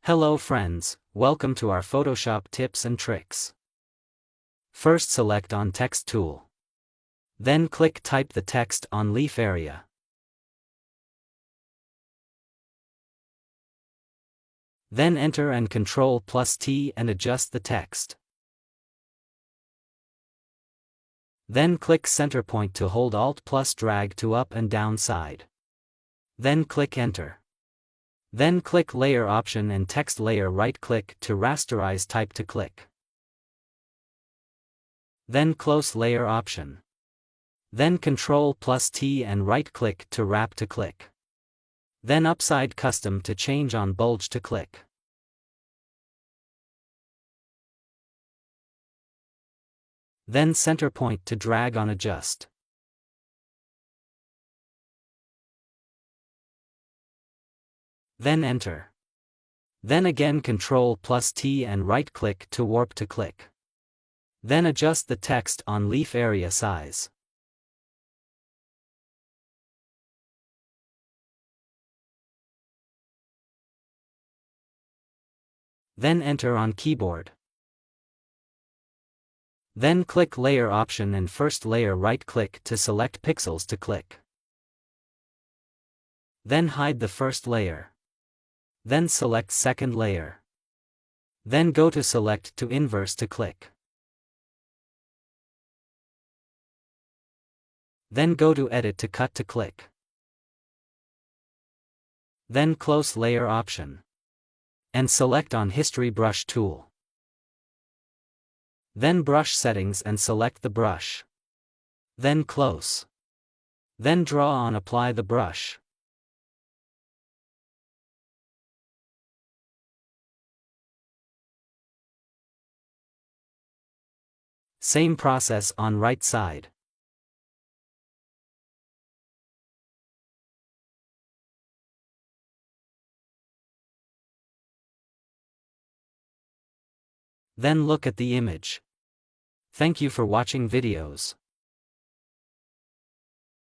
Hello friends, welcome to our Photoshop tips and tricks. First select on Text tool. Then click Type the text on leaf area. Then enter and Ctrl+T and adjust the text. Then click Center Point to hold Alt+Drag to up and down side. Then click Enter. Then click Layer option and text layer, right-click to rasterize type to click. Then close Layer option. Then Ctrl+T and right-click to wrap to click. Then upside Custom to change on bulge to click. Then Center Point to drag on adjust. Then enter. Then again Ctrl+T and right-click to warp to click. Then adjust the text on leaf area size. Then enter on keyboard. Then click Layer option and first layer, right-click to select pixels to click. Then hide the first layer. Then select second layer. Then go to Select to Inverse to click. Then go to Edit to cut to click. Then close Layer option. And select on History Brush tool. Then Brush Settings and select the brush. Then close. Then draw on Apply the brush. Same process on right side. Then look at the image. Thank you for watching videos.